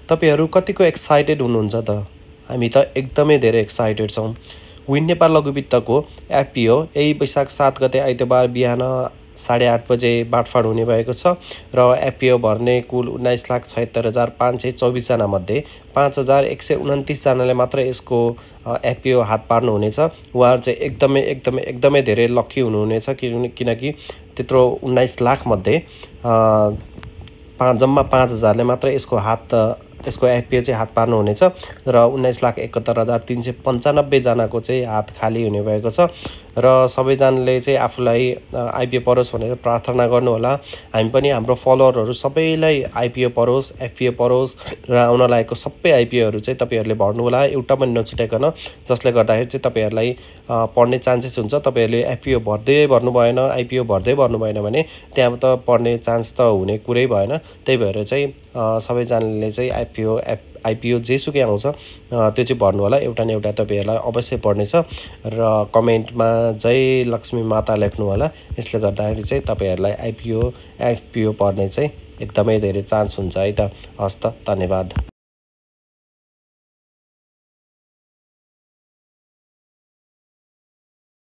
तपाईहरु कतिको एक्साइटेड हुनुहुन्छ त? हामी त एकदमै धेरै एक्साइटेड छौं। विन नेपाल लघु वित्तको एफपीओ यही वैशाख 7 गते आइतबार बिहान 8:30 बजे बाँडफाँड हुने भएको छ र एफपीओ भर्ने कुल 19,76,524 जना मध्ये 5,129 जनाले मात्र यसको एफपीओ हात पार्नु हुनेछ। उहाँहरु चाहिँ एकदमै धेरै लकी हुनुहुनेछ किनकि त्यत्रो 19 लाख मध्ये जम्मा 5,000 ले मात्र यसको एफपीओ चाहिँ हात पार्नु हुनेछ र 19,71,395 जनाको चाहिँ हात खाली हुने भएको छ र सबैजनाले चाहिँ आफूलाई आईपीओ परोस् भनेर प्रार्थना गर्नु होला। हामी पनि हाम्रो फलोअरहरु सबैलाई आईपीओ परोस्, एफपीओ परोस् र आउन लागेको सबै आईपीओहरु चाहिँ तपाईहरुले भर्नु होला एउटा पनि नछुटाइकन, जसले गर्दाखेरि चाहिँ तपाईहरुलाई पढ्ने चान्सेस हुन्छ। तपाईहरुले एफपीओ भर्दै भर्नु भएन, आईपीओ भर्दै भर्नु भएन भने त्यहाँ त पढ्ने चान्स त हुने कुरै भएन। त्यही भएर चाहिँ सबैजनाले चाहिँ आईपीओ जेसुकै आउँछ त्यो चाहिँ भर्नु होला। एउटा न एउटा तपाईहरुलाई अवश्य पर्नेछ र कमेन्टमा जय लक्ष्मी माता लेख्नु होला। यसले गर्दाखेरि चाहिँ तपाईहरुलाई एफपीओ पर्ने चाहिँ एकदमै धेरै चान्स हुन्छ है त। हस् त, धन्यवाद।